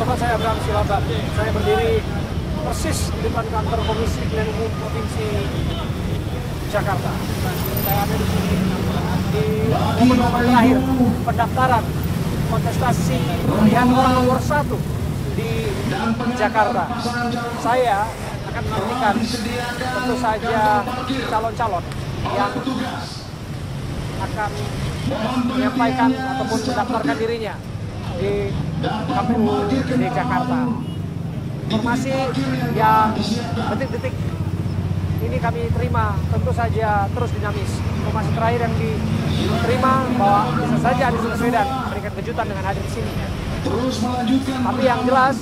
Sobat, saya Abraham Silaban. Saya berdiri persis di depan kantor Komisi Pemilihan Umum Provinsi Jakarta. Saya ada di sini di momen-momen terakhir pendaftaran kontestasi pemilihan orang nomor 1 di Jakarta. Saya akan menantikan tentu saja calon-calon yang akan menyampaikan ataupun mendaftarkan dirinya di KPU di Jakarta. Informasi yang detik-detik ini kami terima tentu saja terus dinamis. Informasi terakhir yang diterima bahwa bisa saja Anies Baswedan memberikan kejutan dengan hadir di sini. Tapi yang jelas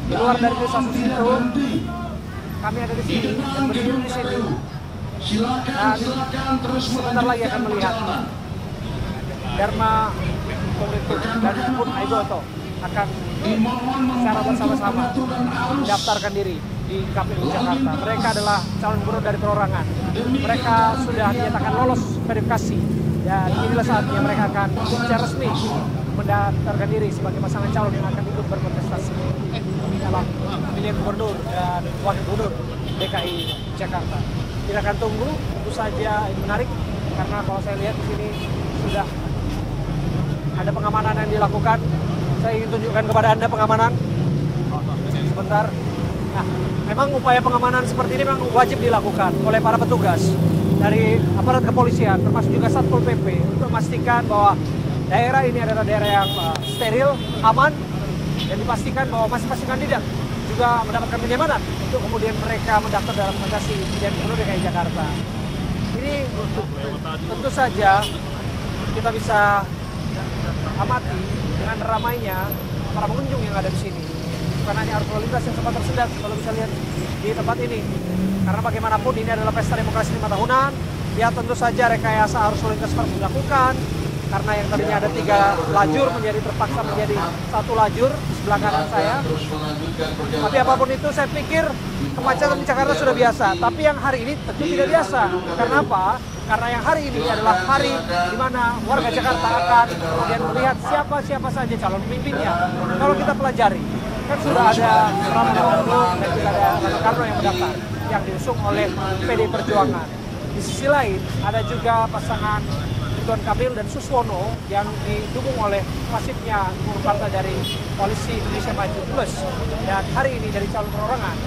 di luar dari kasus itu, kami ada di sini dan berdiri di sini. Dan sebentar lagi akan melihat Dharma Pongrekun dan Pun Aigoto akan secara bersama-sama mendaftarkan diri di KPU Jakarta. Mereka adalah calon gubernur dari perorangan. Mereka sudah dinyatakan lolos verifikasi dan inilah saatnya mereka akan secara resmi mendaftarkan diri sebagai pasangan calon yang akan ikut berkontestasi dalam pemilihan gubernur dan wakil gubernur DKI Jakarta. Kita akan tunggu, tentu saja ini menarik karena kalau saya lihat di sini sudah ada pengamanan yang dilakukan. Saya ingin tunjukkan kepada Anda pengamanan. Sebentar. Nah, memang upaya pengamanan seperti ini memang wajib dilakukan oleh para petugas dari aparat kepolisian, termasuk juga Satpol PP, untuk memastikan bahwa daerah ini adalah daerah yang steril, aman, dan dipastikan bahwa masing-masing kandidat juga mendapatkan kenyamanan untuk kemudian mereka mendaftar dalam kontestasi pemilihan gubernur DKI Jakarta. Ini tentu saja kita bisa amati dengan ramainya para pengunjung yang ada di sini. Bukan hanya arus lalu lintas yang sempat tersendat kalau bisa lihat di tempat ini. Karena bagaimanapun ini adalah pesta demokrasi 5 tahunan. Ya tentu saja rekayasa arus lalu lintas harus dilakukan. Karena yang tadinya ada 3 lajur menjadi terpaksa menjadi 1 lajur di sebelah kanan saya. Tapi apapun itu saya pikir kemacetan di Jakarta sudah biasa. Tapi yang hari ini tentu tidak biasa. Karena apa? Karena yang hari ini adalah hari di mana warga Jakarta akan kemudian melihat siapa saja calon pemimpinnya. Kalau kita pelajari, kan sudah ada Prabowo dan juga ada Rano Karno yang mendaftar, yang diusung oleh PD Perjuangan. Di sisi lain, ada juga pasangan Ridwan Kamil dan Suswono yang didukung oleh pasifnya partai dari Koalisi Indonesia Maju Plus. Dan hari ini dari calon perorangan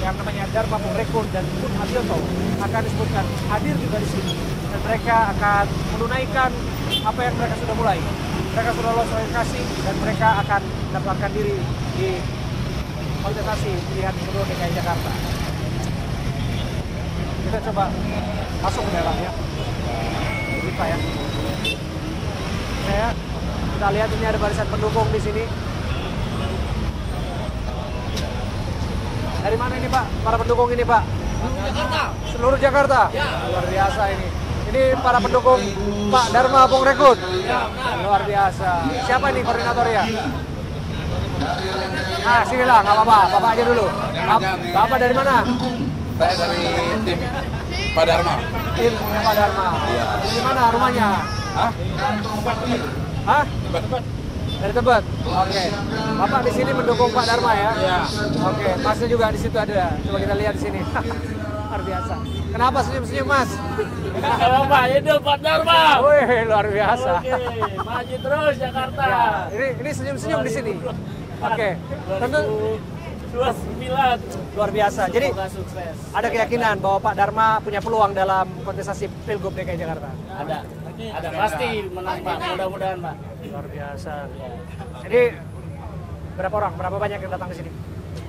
yang namanya Dharma Pongrekun dan Pun Aigoto akan disebutkan hadir juga di sini, dan mereka akan menunaikan apa yang mereka sudah mulai. Mereka sudah lolos verifikasi dan mereka akan mendaftarkan diri di kontestasi pemilihan gubernur DKI Jakarta. Kita coba masuk ke dalam ya. Ini Pak ya. Kita lihat ini ada barisan pendukung di sini. Dari mana ini Pak? Para pendukung ini Pak? Jakarta. Seluruh Jakarta? Ya. Luar biasa ini. Ini para pendukung Pak Dharma Pongrekun? Ya, benar. Luar biasa. Siapa ini koordinatornya? Nah, sinilah, nggak apa-apa. Bapak aja dulu. Bapak dari mana? Saya dari tim Pak Dharma. Tim Pak Dharma. Iya. Di mana rumahnya? Hah? Hah? Tebet. Dari Tebet. Oke. Bapak di sini mendukung Pak Dharma ya? Iya. Oke. Masnya juga di situ ada. Coba kita lihat di sini. Luar biasa. Kenapa senyum-senyum Mas? Kalau Pak Idul Pak Dharma. Wih, luar biasa. Oke, maju terus Jakarta. Ya, ini senyum-senyum di sini. Oke. Tentu 29. luar biasa. Jadi Semoga sukses. ada keyakinan bahwa Pak Dharma punya peluang dalam kontestasi Pilgub DKI Jakarta. Ada pasti menang Pak, mudah-mudahan Pak. Luar biasa. Ya. Jadi berapa banyak yang datang ke sini?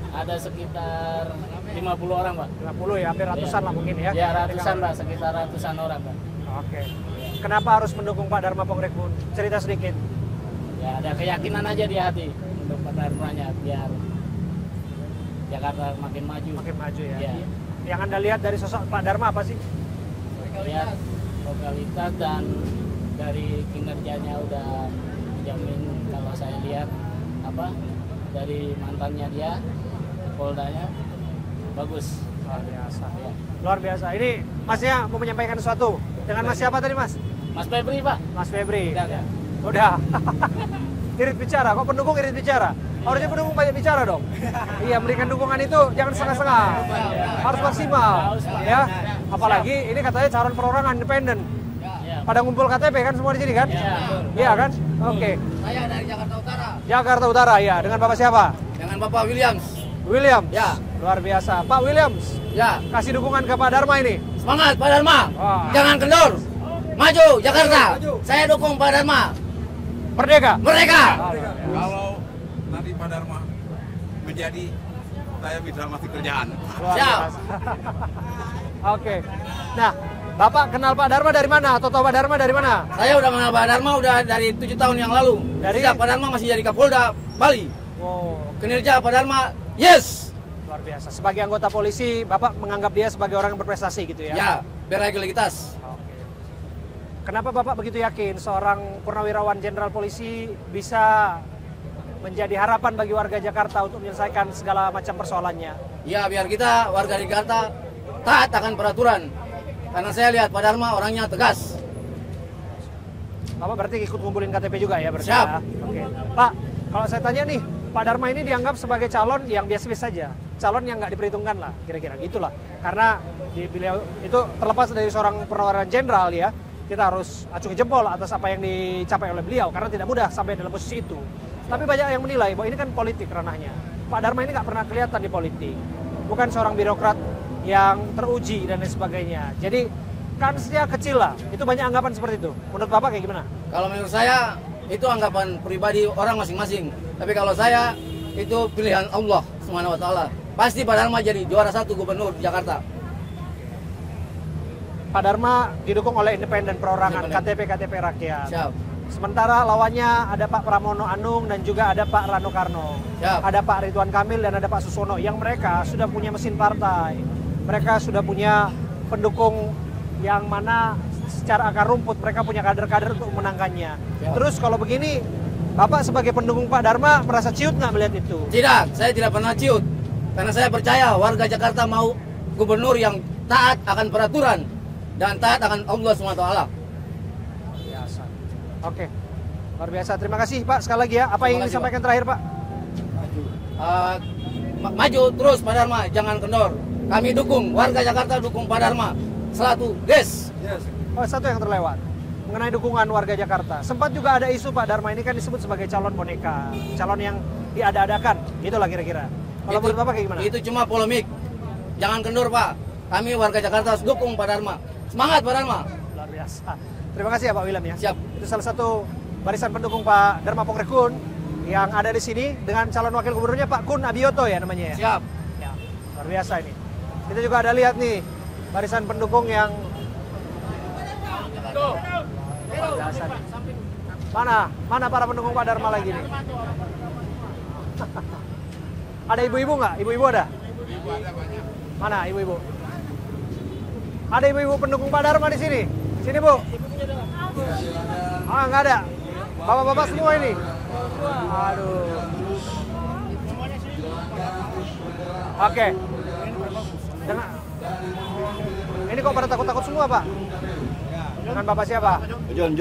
Ada sekitar 50 orang Pak. 50 ya, hampir ratusan lah mungkin ya. Ya ratusan Pak, sekitar ratusan orang Pak. Oke. Kenapa harus mendukung Pak Dharma Pongrekun? Cerita sedikit. Ya ada keyakinan aja di hati untuk Pak Dharmanya biar Jakarta makin maju. Makin maju ya. Ya. Yang Anda lihat dari sosok Pak Dharma apa sih? Lihat lokalitas dan dari kinerjanya udah menjamin, kalau saya lihat dari mantannya dia, Poldanya bagus. Luar biasa. Ya. Luar biasa. Ini Masnya mau menyampaikan sesuatu dengan Mas siapa tadi Mas? Mas Febri Pak. Mas Febri. Udah. Udah. Irit bicara. Kok pendukung irit bicara? Harusnya pendukung banyak bicara dong. Iya, memberikan dukungan itu jangan setengah-setengah. Harus maksimal, ya. Apalagi ini katanya calon perorangan independen. Pada ngumpul KTP kan semua di sini kan? Iya kan? Oke. Saya dari Jakarta Utara. Jakarta Utara ya. Dengan Bapak siapa? Dengan Bapak Williams. Williams. Ya. Luar biasa. Pak Williams. Ya. Kasih dukungan ke Pak Dharma ini. Semangat Pak Dharma. Wah. Jangan kendor. Maju Jakarta. Saya dukung Pak Dharma. Merdeka. Merdeka. Kalau nanti Pak Dharma menjadi, saya bisa masih kerjaan. Luar Siap. biasa. Oke. Nah, Bapak kenal Pak Dharma dari mana? Atau tahu Pak Dharma dari mana? Saya udah mengenal Pak Dharma udah dari 7 tahun yang lalu. Dari? Sejak Pak Dharma masih jadi Kapolda Bali. Oh, Kinerja Pak Dharma, yes. luar biasa. Sebagai anggota polisi, Bapak menganggap dia sebagai orang yang berprestasi gitu ya? Ya, berlegalitas. Oke. Kenapa Bapak begitu yakin seorang purnawirawan jenderal polisi bisa menjadi harapan bagi warga Jakarta untuk menyelesaikan segala macam persoalannya? Ya, biar kita warga Jakarta taat akan peraturan. Karena saya lihat Pak Dharma orangnya tegas. Bapak berarti ikut ngumpulin KTP juga ya berarti? Siap. Ya? Oke. Pak, kalau saya tanya nih, Pak Dharma ini dianggap sebagai calon yang biasa-biasa saja. Calon yang nggak diperhitungkan lah, kira-kira gitulah. Karena beliau itu terlepas dari seorang purnawirawan jenderal ya, kita harus acungi jempol atas apa yang dicapai oleh beliau. Karena tidak mudah sampai dalam posisi itu. Tapi banyak yang menilai bahwa ini kan politik ranahnya. Pak Dharma ini nggak pernah kelihatan di politik. Bukan seorang birokrat yang teruji dan lain sebagainya. Jadi kansnya kecil lah. Itu banyak anggapan seperti itu. Menurut Bapak kayak gimana? Kalau menurut saya itu anggapan pribadi orang masing-masing. Tapi kalau saya itu pilihan Allah Subhanahu wa taala. Pasti Pak Dharma jadi juara 1 gubernur Jakarta. Pak Dharma didukung oleh independen perorangan, Independen. KTP rakyat. Siap. Sementara lawannya ada Pak Pramono Anung dan juga ada Pak Rano Karno. Siap. Ada Pak Ridwan Kamil dan ada Pak Susono yang mereka sudah punya mesin partai. Mereka sudah punya pendukung yang mana secara akar rumput mereka punya kader-kader untuk memenangkannya. Ya. Terus kalau begini, Bapak sebagai pendukung Pak Dharma merasa ciut nggak melihat itu? Tidak, saya tidak pernah ciut. Karena saya percaya warga Jakarta mau gubernur yang taat akan peraturan dan taat akan Allah SWT. Biasa. Oke, luar biasa. Terima kasih Pak sekali lagi ya. Apa yang ingin Terima kasih, disampaikan terakhir Pak? Maju terus Pak Dharma, jangan kendor. Kami dukung, warga Jakarta dukung Pak Dharma. Selatu, yes. Oh, satu yang terlewat. Mengenai dukungan warga Jakarta. Sempat juga ada isu Pak Dharma ini kan disebut sebagai calon boneka. Calon yang diada-adakan. Itulah kira-kira. Kalau menurut Bapak kayak gimana? Itu cuma polemik. Jangan kendor Pak. Kami warga Jakarta harus dukung Pak Dharma. Semangat Pak Dharma. Luar biasa. Terima kasih ya Pak William ya. Siap. Itu salah satu barisan pendukung Pak Dharma Pongrekun yang ada di sini dengan calon wakil gubernurnya Pak Kun Abioto ya namanya ya. Siap. Ya, luar biasa ini. Kita juga ada lihat nih barisan pendukung yang luar biasa nih. Mana para pendukung Pak Dharma lagi nih? Ada ibu-ibu nggak? Ibu-ibu ada? Ibu ada banyak. Mana ibu-ibu? Ada ibu-ibu pendukung Pak Dharma di sini? Sini Bu. Ah nggak ada. Bapak-bapak semua ini. Aduh. Oke. Ini kok pada takut-takut semua Pak? Dengan Bapak siapa? John.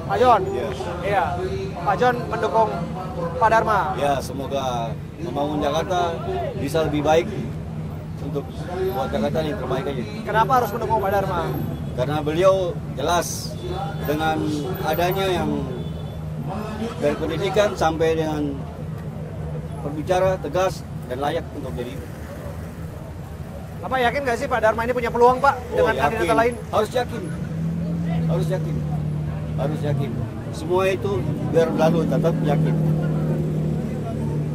Pak John? Iya. Iya. Pak John mendukung Pak Dharma. Ya, semoga membangun Jakarta bisa lebih baik untuk buat Jakarta yang terbaik aja. Kenapa harus mendukung Pak Dharma? Karena beliau jelas dengan adanya yang dari pendidikan sampai dengan berbicara tegas dan layak untuk jadi. Bapak yakin nggak sih Pak Dharma ini punya peluang Pak dengan kandidat lain? Harus yakin. Semua itu biar berlalu tetap yakin.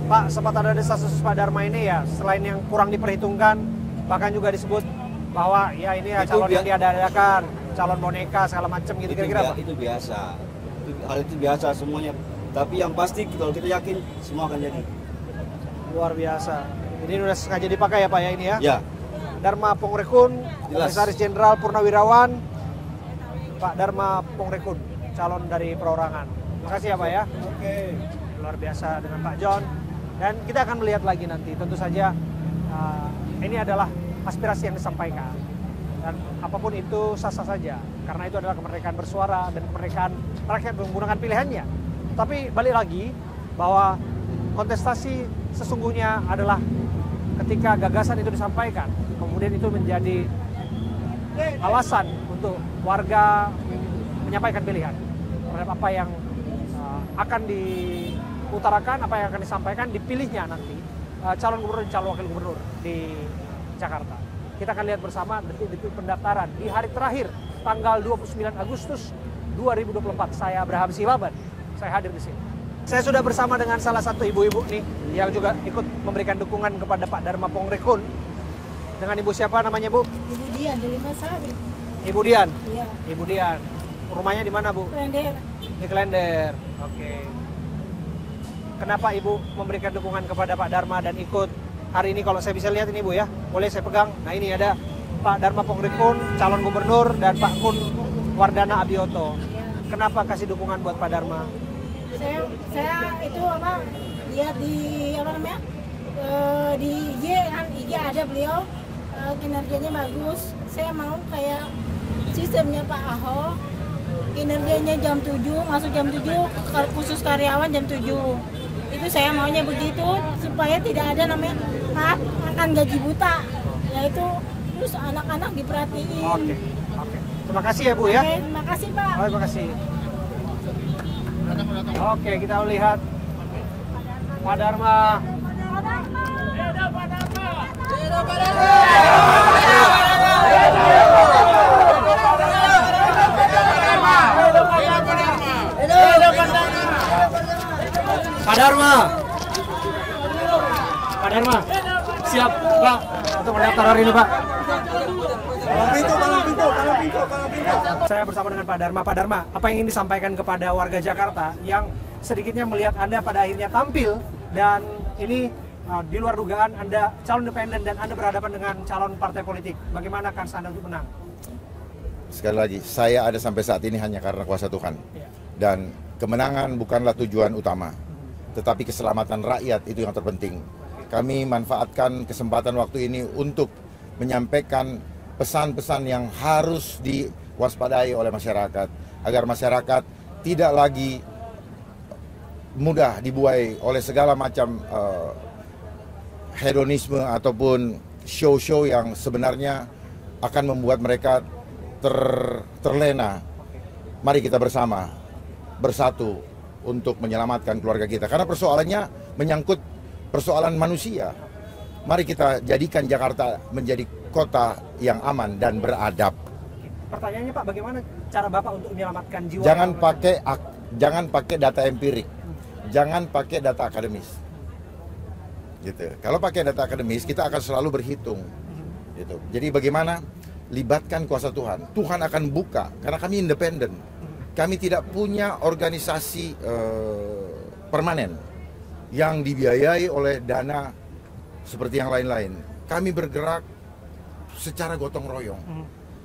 Pak, sempat ada desas-desus Pak Dharma ini ya, selain yang kurang diperhitungkan, bahkan juga disebut bahwa ya ini ya Itu calon yang diada-adakan, calon boneka segala macam gitu kira-kira Pak. Itu biasa. Hal itu biasa semuanya. Tapi yang pasti kalau kita yakin semua akan jadi. Luar biasa. Ini udah sengaja dipakai ya Pak ya ini ya. Ya. Dharma Pongrekun, Jelas. Komisaris Jenderal Purnawirawan, Pak Dharma Pongrekun, calon dari perorangan. Terima kasih ya Pak ya. Oke. Luar biasa dengan Pak John. Dan kita akan melihat lagi nanti. Tentu saja ini adalah aspirasi yang disampaikan. Dan apapun itu sah-sah saja. Karena itu adalah kemerdekaan bersuara dan kemerdekaan rakyat menggunakan pilihannya. Tapi balik lagi bahwa kontestasi sesungguhnya adalah ketika gagasan itu disampaikan, kemudian itu menjadi alasan untuk warga menyampaikan pilihan terhadap apa yang akan diutarakan, apa yang akan disampaikan, dipilihnya nanti calon gubernur dan calon wakil gubernur di Jakarta. Kita akan lihat bersama detik-detik pendaftaran di hari terakhir tanggal 29 Agustus 2024. Saya Abraham Silaban, saya hadir di sini. Saya sudah bersama dengan salah satu ibu-ibu nih yang juga ikut memberikan dukungan kepada Pak Dharma Pongrekun. Dengan ibu siapa namanya, Bu? Ibu Dian dari Masari. Ibu Dian. Iya. Ibu Dian. Rumahnya di mana, Bu? Klender. Di Klender. Oke. Kenapa Ibu memberikan dukungan kepada Pak Dharma dan ikut hari ini? Kalau saya bisa lihat ini, Bu ya, boleh saya pegang. Nah, ini ada Pak Dharma Pongrekun, calon gubernur, dan Pak Kun Wardana Abioto. Kenapa kasih dukungan buat Pak Dharma? Saya itu apa, lihat di apa namanya, di IG ada beliau, kinerjanya bagus. Saya mau kayak sistemnya Pak Ahok, kinerjanya jam 7, masuk jam 7, khusus karyawan jam 7. Itu saya maunya begitu, supaya tidak ada namanya makan gaji buta, yaitu terus anak-anak diperhatiin. Oke. Terima kasih ya, Bu ya. Oke, terima kasih Pak. Oh, terima kasih. Oke, kita lihat Pak Dharma. Pak Dharma, siap Pak untuk mendaftar hari ini, Pak. Pintu. Saya bersama dengan Pak Dharma. Pak Dharma, apa yang ingin disampaikan kepada warga Jakarta yang sedikitnya melihat Anda pada akhirnya tampil dan ini di luar dugaan Anda calon independen dan Anda berhadapan dengan calon partai politik. Bagaimana kans Anda untuk menang? Sekali lagi, saya ada sampai saat ini hanya karena kuasa Tuhan. Dan kemenangan bukanlah tujuan utama, tetapi keselamatan rakyat itu yang terpenting. Kami manfaatkan kesempatan waktu ini untuk menyampaikan pesan-pesan yang harus diwaspadai oleh masyarakat, agar masyarakat tidak lagi mudah dibuai oleh segala macam hedonisme ataupun show-show yang sebenarnya akan membuat mereka terlena. Mari kita bersatu untuk menyelamatkan keluarga kita, karena persoalannya menyangkut persoalan manusia. Mari kita jadikan Jakarta menjadi kota yang aman dan beradab. Pertanyaannya Pak, bagaimana cara Bapak untuk menyelamatkan jiwa? Jangan pakai data empirik, jangan pakai data akademis. Gitu. Kalau pakai data akademis, kita akan selalu berhitung. Gitu. Jadi bagaimana libatkan kuasa Tuhan? Tuhan akan buka, karena kami independen. Kami tidak punya organisasi permanen yang dibiayai oleh dana seperti yang lain-lain. Kami bergerak secara gotong royong.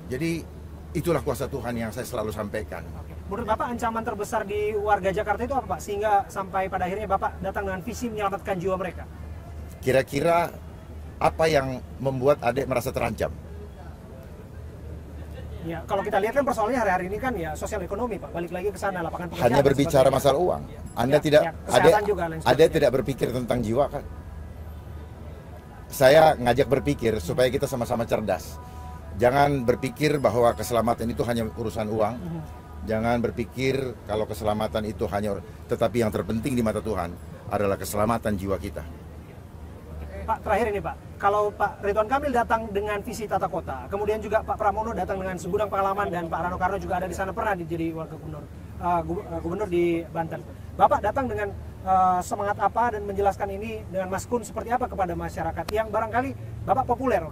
Jadi itulah kuasa Tuhan yang saya selalu sampaikan. Menurut Bapak ancaman terbesar di warga Jakarta itu apa Pak? Sehingga sampai pada akhirnya Bapak datang dengan visi menyelamatkan jiwa mereka. Kira-kira apa yang membuat adik merasa terancam? Ya, kalau kita lihat kan persoalannya hari-hari ini kan ya sosial ekonomi Pak. Balik lagi ke sana, lapangan pekerjaan. Hanya berbicara masalah uang. Anda kesehatan juga, adik tidak berpikir tentang jiwa kan? Saya ngajak berpikir supaya kita sama-sama cerdas. Jangan berpikir bahwa keselamatan itu hanya urusan uang. Jangan berpikir kalau keselamatan itu hanya, tetapi yang terpenting di mata Tuhan adalah keselamatan jiwa kita. Pak, terakhir ini Pak, kalau Pak Ridwan Kamil datang dengan visi tata kota, kemudian juga Pak Pramono datang dengan segudang pengalaman dan Pak Rano Karno juga ada di sana pernah jadi wakil gubernur di Banten. Bapak datang dengan semangat apa dan menjelaskan ini dengan Mas Kun seperti apa kepada masyarakat yang barangkali Bapak populer,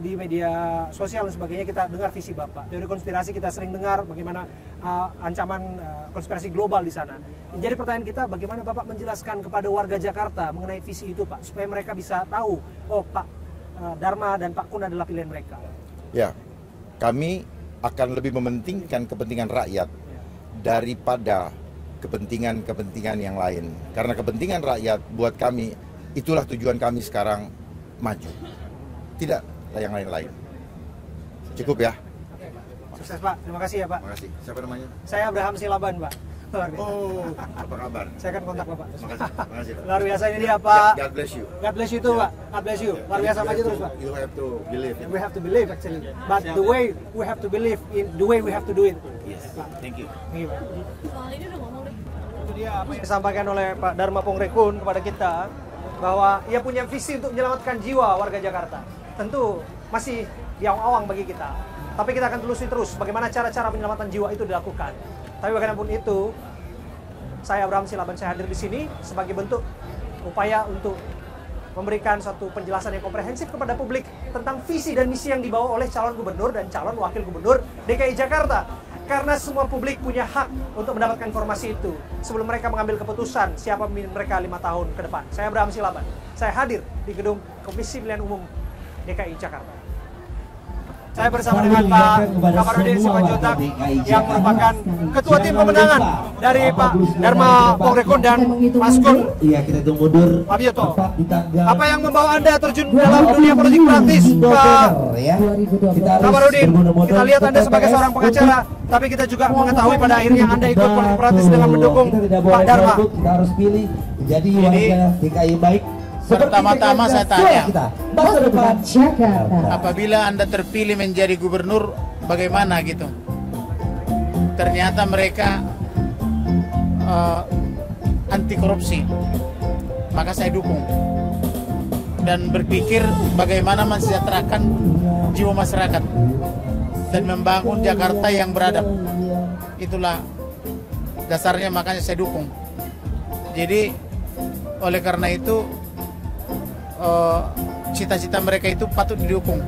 di media sosial dan sebagainya kita dengar visi Bapak. Teori konspirasi kita sering dengar bagaimana ancaman konspirasi global di sana. Jadi pertanyaan kita, bagaimana Bapak menjelaskan kepada warga Jakarta mengenai visi itu Pak, supaya mereka bisa tahu, oh Pak Dharma dan Pak Kun adalah pilihan mereka. Ya, kami akan lebih mementingkan kepentingan rakyat daripada kepentingan-kepentingan yang lain. Karena kepentingan rakyat buat kami, itulah tujuan kami sekarang maju. Tidak yang lain-lain. Cukup ya. Sukses Pak, terima kasih ya Pak. Terima kasih. Siapa namanya? Saya Abraham Silaban Pak. Luar biasa. Oh, apa kabar? Saya akan kontak Bapak. Makasih. Luar biasa ini dia Pak. God bless you. God bless you too Pak. God bless you. Luar biasa maju terus Pak. You have to believe in We have to believe actually. But the way we have to believe in the way we have to do it. Yes. Thank you. Thank you, Pak. Itu dia apa yang disampaikan oleh Pak Dharma Pongrekun kepada kita, bahwa ia punya visi untuk menyelamatkan jiwa warga Jakarta. Tentu masih di awang-awang bagi kita. Tapi kita akan telusuri terus bagaimana cara-cara penyelamatan jiwa itu dilakukan. Tapi bagaimanapun itu, saya Abraham Silaban, saya hadir di sini sebagai bentuk upaya untuk memberikan suatu penjelasan yang komprehensif kepada publik tentang visi dan misi yang dibawa oleh calon gubernur dan calon wakil gubernur DKI Jakarta. Karena semua publik punya hak untuk mendapatkan informasi itu sebelum mereka mengambil keputusan siapa pemimpin mereka 5 tahun ke depan. Saya Abraham Silaban, saya hadir di gedung Komisi Pemilihan Umum DKI Jakarta. Saya bersama dengan Pak Kamarudin Simanjuntak yang merupakan ketua tim pemenangan dari Pak Dharma Pongrekun dan Mas Kun Abioto. Apa yang membawa Anda terjun dalam dunia politik praktis, Pak Kamarudin? Kita lihat Anda sebagai seorang pengacara, tapi kita juga mengetahui pada akhirnya Anda ikut politik praktis dengan mendukung Pak Dharma. Kita harus pilih menjadi warga DKI baik. Pertama-tama saya tanya, masa depan Jakarta. apabila Anda terpilih menjadi gubernur, bagaimana gitu? Ternyata mereka anti korupsi, maka saya dukung dan berpikir bagaimana mensejahterakan jiwa masyarakat dan membangun Jakarta yang beradab. Itulah dasarnya, makanya saya dukung. Jadi oleh karena itu cita-cita mereka itu patut didukung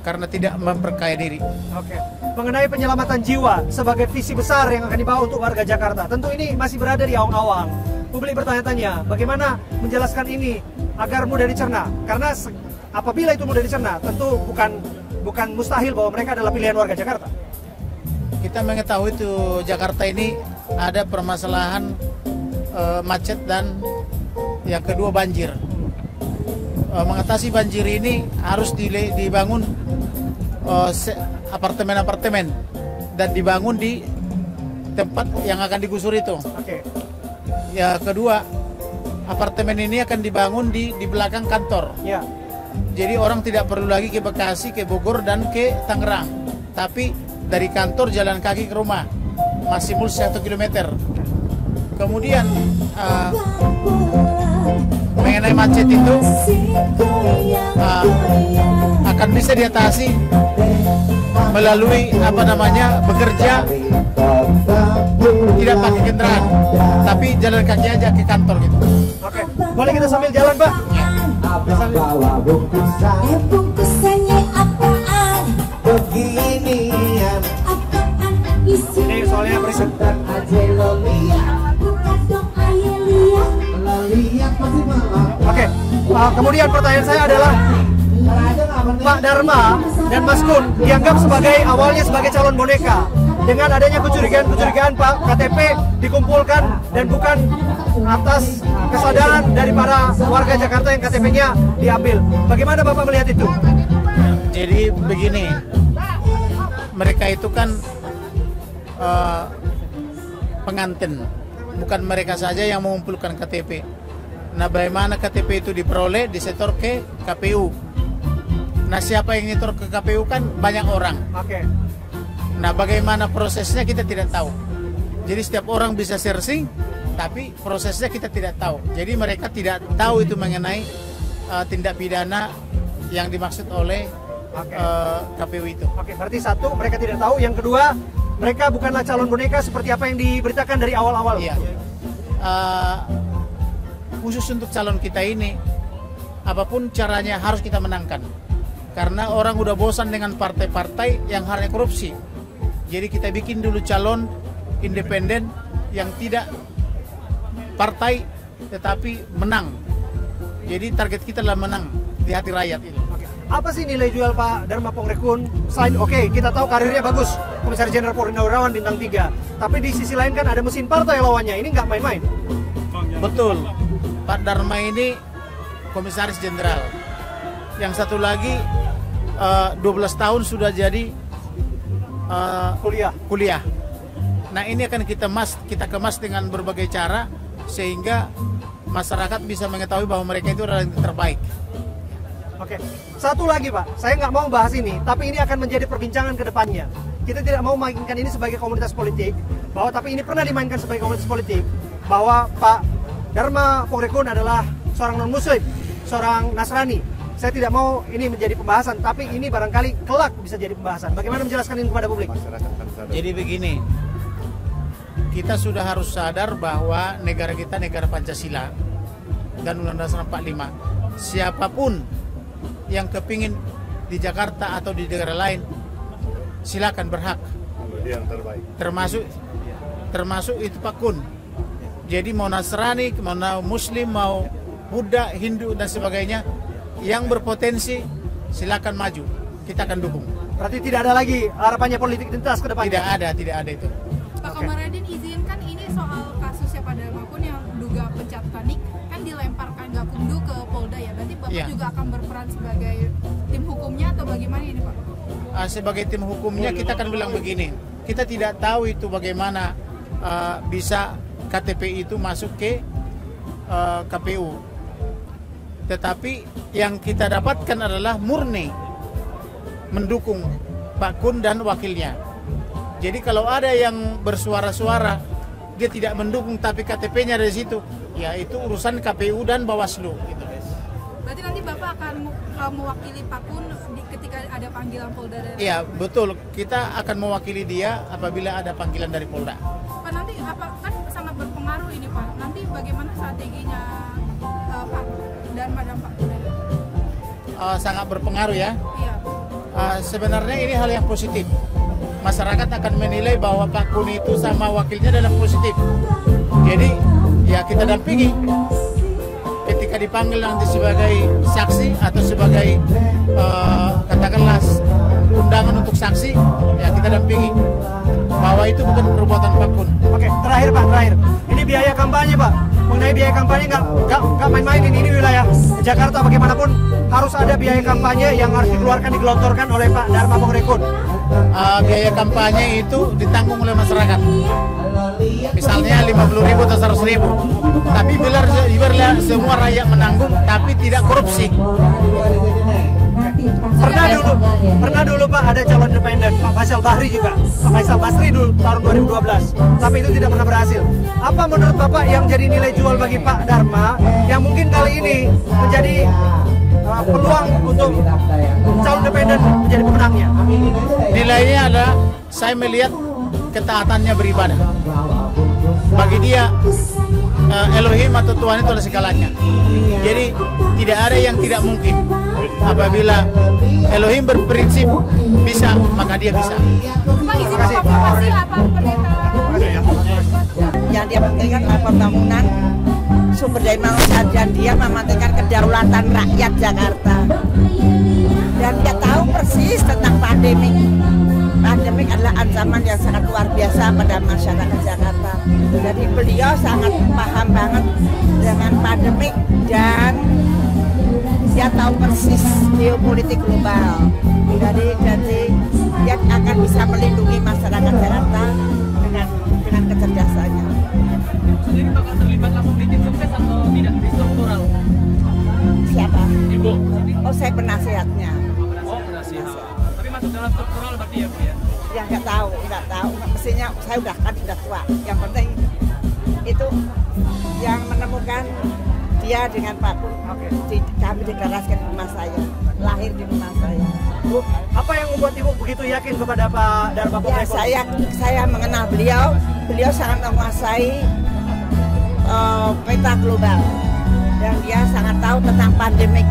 karena tidak memperkaya diri. Oke. Mengenai penyelamatan jiwa sebagai visi besar yang akan dibawa untuk warga Jakarta, tentu ini masih berada di awang-awang. Publik bertanya-tanya, bagaimana menjelaskan ini agar mudah dicerna? Karena apabila itu mudah dicerna, tentu bukan mustahil bahwa mereka adalah pilihan warga Jakarta. Kita mengetahui itu Jakarta ini ada permasalahan macet dan yang kedua banjir. Mengatasi banjir ini harus dibangun apartemen-apartemen dan dibangun di tempat yang akan digusur itu. Oke. Ya kedua, apartemen ini akan dibangun di belakang kantor. Ya. Jadi orang tidak perlu lagi ke Bekasi, ke Bogor dan ke Tangerang, tapi dari kantor jalan kaki ke rumah masih mulus 1 kilometer. Kemudian mengenai macet itu akan bisa diatasi melalui bekerja tidak pakai kendaraan, tapi jalan kaki aja ke kantor gitu. Oke, boleh kita sambil jalan Pak? Bawa bungkusannya apaan? Beginian. Apaan isinya? Ini soalnya berisik. Oke, kemudian pertanyaan saya adalah Pak Dharma dan Mas Kun dianggap awalnya sebagai calon boneka. Dengan adanya kecurigaan Pak, KTP dikumpulkan dan bukan atas kesadaran dari para warga Jakarta yang KTP-nya diambil. Bagaimana Bapak melihat itu? Jadi begini, mereka itu kan pengantin, bukan mereka saja yang mengumpulkan KTP. Nah, bagaimana KTP itu diperoleh, disetor ke KPU. Nah, siapa yang nyetor ke KPU kan banyak orang. Oke. Nah, bagaimana prosesnya kita tidak tahu. Jadi setiap orang bisa searching, tapi prosesnya kita tidak tahu. Jadi mereka tidak tahu itu mengenai tindak pidana yang dimaksud oleh KPU itu. Oke, berarti satu, mereka tidak tahu. Yang kedua, mereka bukanlah calon boneka seperti apa yang diberitakan dari awal-awal. Iya. Khusus untuk calon kita ini, apapun caranya harus kita menangkan. Karena orang udah bosan dengan partai-partai yang hanya korupsi. Jadi kita bikin dulu calon independen yang tidak partai tetapi menang. Jadi target kita adalah menang di hati rakyat itu. Oke. Apa sih nilai jual Pak Dharma Pongrekun? Selain kita tahu karirnya bagus, Komisaris Jenderal Polri Wirawan bintang 3. Tapi di sisi lain kan ada mesin partai lawannya. Ini nggak main-main. Betul. Pak Dharma ini Komisaris Jenderal. Yang satu lagi 12 tahun sudah jadi kuliah. Nah ini akan kita kemas dengan berbagai cara sehingga masyarakat bisa mengetahui bahwa mereka itu adalah yang terbaik. Oke, satu lagi Pak, saya nggak mau bahas ini, tapi ini akan menjadi perbincangan ke depannya. Kita tidak mau mainkan ini sebagai komunitas politik, tapi ini pernah dimainkan sebagai komunitas politik, bahwa Pak Dharma Pongrekun adalah seorang non-muslim, seorang Nasrani. Saya tidak mau ini menjadi pembahasan, tapi ini barangkali kelak bisa jadi pembahasan. Bagaimana menjelaskan ini kepada publik? Jadi begini, kita sudah harus sadar bahwa negara kita negara Pancasila dan Undang-Undang 45. Siapapun yang kepingin di Jakarta atau di negara lain, silakan, berhak. Yang terbaik. Termasuk itu Pak Kun. Jadi mau Nasrani, mau Muslim, mau Buddha, Hindu dan sebagainya, yang berpotensi silakan maju. Kita akan dukung. Berarti tidak ada lagi harapannya politik identitas ke depannya? Tidak ada itu. Pak Komarudin, izinkan ini soal kasusnya Pak Dharma Kun yang duga pencatatan NIK kan dilemparkan Gakumdu ke Polda ya. Berarti Bapak juga akan berperan sebagai tim hukumnya atau bagaimana ini Pak? Sebagai tim hukumnya kita akan bilang begini, kita tidak tahu itu bagaimana bisa KTP itu masuk ke KPU. Tetapi yang kita dapatkan adalah murni mendukung Pak Kun dan wakilnya. Jadi kalau ada yang bersuara-suara dia tidak mendukung tapi KTP-nya dari situ, ya itu urusan KPU dan Bawaslu gitu. Berarti nanti Bapak akan mewakili Pak Kun ketika ada panggilan Polda dari... Iya, betul. Kita akan mewakili dia apabila ada panggilan dari Polda. Pak, nanti apa kan sangat berpengaruh ini Pak. Nanti bagaimana strateginya Pak Dharma dan Pak Kun? Sangat berpengaruh ya. Iya. Sebenarnya ini hal yang positif. Masyarakat akan menilai bahwa Pak Kun itu sama wakilnya dalam positif. Jadi ya kita dampingi. Ketika dipanggil nanti sebagai saksi atau sebagai katakanlah undangan untuk saksi, ya kita dampingi bahwa itu bukan perbuatan Pak Kun. Oke, terakhir Pak, terakhir. Ini biaya kampanye Pak. Mengenai biaya kampanye nggak main-main ini wilayah Jakarta bagaimanapun harus ada biaya kampanye yang harus dikeluarkan, digelontorkan oleh Pak Dharma Pongrekun. Biaya kampanye itu ditanggung oleh masyarakat. Misalnya 50.000 atau 100.000. Tapi bila semua rakyat menanggung tapi tidak korupsi. Pernah dulu Pak ada calon independen, Pak Faisal Bahri juga, Pak Faisal Basri dulu tahun 2012, tapi itu tidak pernah berhasil. Apa menurut Bapak yang jadi nilai jual bagi Pak Dharma yang mungkin kali ini menjadi peluang untuk calon independen menjadi pemenangnya? Nilainya adalah saya melihat ketaatannya beribadah. Bagi dia Elohim atau Tuhan itu adalah segalanya. Jadi tidak ada yang tidak mungkin. Apabila Elohim berprinsip bisa, maka dia bisa. Pak, izin konfirmasi apa pendeta? Yang dia pentingkan adalah pembangunan sumber daya manusia dan dia mementingkan kedaulatan rakyat Jakarta. Dan dia tahu persis tentang pandemik. Pandemik adalah ancaman yang sangat luar biasa pada masyarakat Jakarta. Jadi beliau sangat paham banget dengan pandemik dan dia tahu persis geopolitik global. Jadi dia akan bisa melindungi masyarakat Jakarta dengan kecerdasannya. Jadi bakal terlibat langsung di tim sukses atau tidak di struktural? Siapa? Ibu. Oh, saya penasihatnya. Oh, penasihat. Tapi masuk dalam struktural berarti ya Bu ya? Ya nggak tahu. Mestinya saya sudah tua. Yang penting itu yang menemukan dia dengan Pak Kun. Kami deklarasikan di rumah saya, lahir di rumah saya. Bu, apa yang membuat Ibu begitu yakin kepada Pak Dharma Pongrekun? Ya, saya mengenal beliau sangat menguasai peta global dan dia sangat tahu tentang pandemik.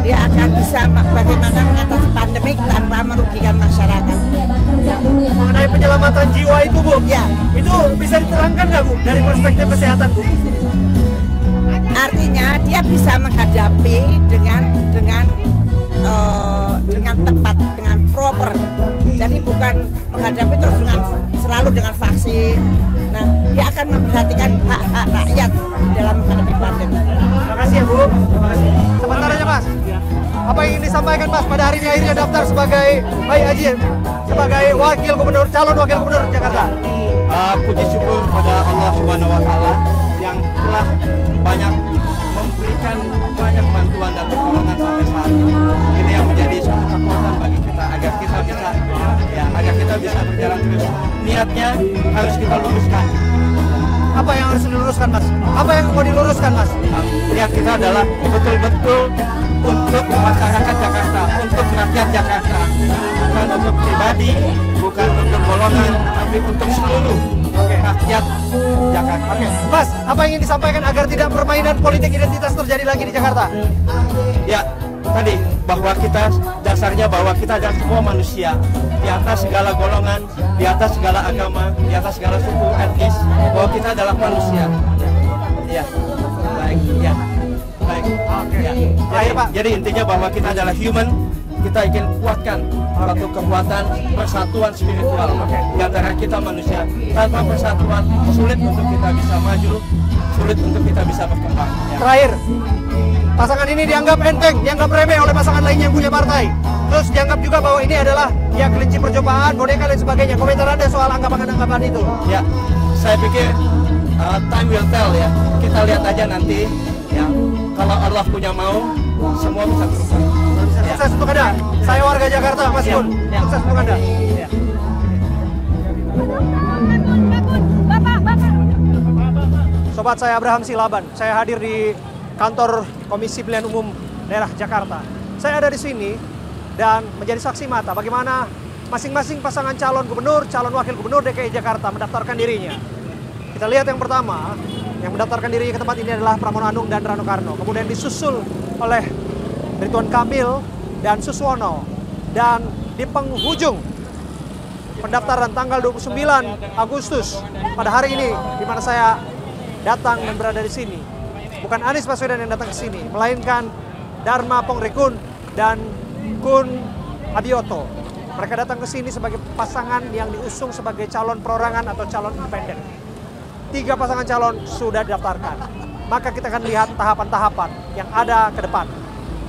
Dia akan bisa bagaimana mengatasi pandemik tanpa merugikan masyarakat. Mengenai penyelamatan jiwa itu Bu, ya, itu bisa diterangkan nggak Bu dari perspektif kesehatan Bu? Artinya dia bisa menghadapi dengan tepat, dengan proper. Jadi bukan menghadapi terus selalu dengan vaksin. Nah, dia akan memperhatikan hak-hak rakyat dalam menghadapi pandemi. Terima kasih ya Bu. Terima kasih. Sebentar aja Mas. Apa yang ingin disampaikan Mas pada hari ini akhirnya daftar sebagai sebagai calon wakil gubernur Jakarta? Puji syukur pada Allah Subhanahu wa taala yang telah banyak memberikan banyak bantuan dan pertolongan sampai saat ini. Ini yang menjadi suatu kekuatan bagi kita agar kita bisa berjalan terus. Niatnya harus kita luruskan. Apa yang harus diluruskan Mas? Apa yang mau diluruskan Mas? Niat kita adalah betul-betul untuk masyarakat Jakarta, untuk rakyat Jakarta, bukan untuk pribadi, bukan untuk golongan, tapi untuk seluruh rakyat Jakarta. Mas, apa yang ingin disampaikan agar tidak permainan politik identitas terjadi lagi di Jakarta? Ya, tadi bahwa kita dasarnya bahwa kita adalah semua manusia di atas segala golongan, di atas segala agama, di atas segala suku etnis, bahwa kita adalah manusia. Ya, baik, ya. Baik. Ya. Jadi intinya bahwa kita adalah human, kita ingin kuatkan satu kekuatan persatuan spiritual di antara kita manusia. Tanpa persatuan sulit untuk kita bisa maju, sulit untuk kita bisa berkembang. Ya. Terakhir, pasangan ini dianggap enteng, dianggap remeh oleh pasangan lainnya yang punya partai. Terus dianggap juga bahwa ini adalah ya kelinci percobaan, boneka dan sebagainya. Komentar Anda soal anggapan-anggapan itu? Ya, saya pikir time will tell ya. Kita lihat aja nanti. Ya, kalau Allah punya mau, semua bisa berubah. Sukses untuk Anda. Saya warga Jakarta, Mas Gun. Sukses untuk Anda. Sobat saya Abraham Silaban. Saya hadir di kantor Komisi Pemilihan Umum Daerah Jakarta. Saya ada di sini dan menjadi saksi mata bagaimana masing-masing pasangan calon gubernur, calon wakil gubernur DKI Jakarta mendaftarkan dirinya. Kita lihat yang pertama, yang mendaftarkan diri ke tempat ini adalah Pramono Anung dan Rano Karno. Kemudian disusul oleh Ridwan Kamil dan Suswono. Dan di penghujung pendaftaran tanggal 29 Agustus pada hari ini, di mana saya datang dan berada di sini, bukan Anies Baswedan yang datang ke sini, melainkan Dharma Pongrekun dan Kun Abioto. Mereka datang ke sini sebagai pasangan yang diusung sebagai calon perorangan atau calon independen. 3 pasangan calon sudah didaftarkan. Maka kita akan lihat tahapan-tahapan yang ada ke depan.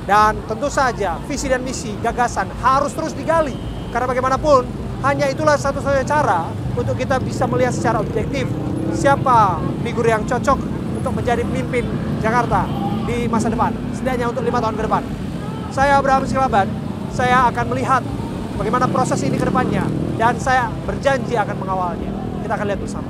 Dan tentu saja visi dan misi, gagasan harus terus digali. Karena bagaimanapun, hanya itulah satu-satunya cara untuk kita bisa melihat secara objektif siapa figur yang cocok untuk menjadi pemimpin Jakarta di masa depan. Setidaknya untuk 5 tahun ke depan. Saya Abraham Silaban, saya akan melihat bagaimana proses ini ke depannya. Dan saya berjanji akan mengawalnya. Kita akan lihat bersama.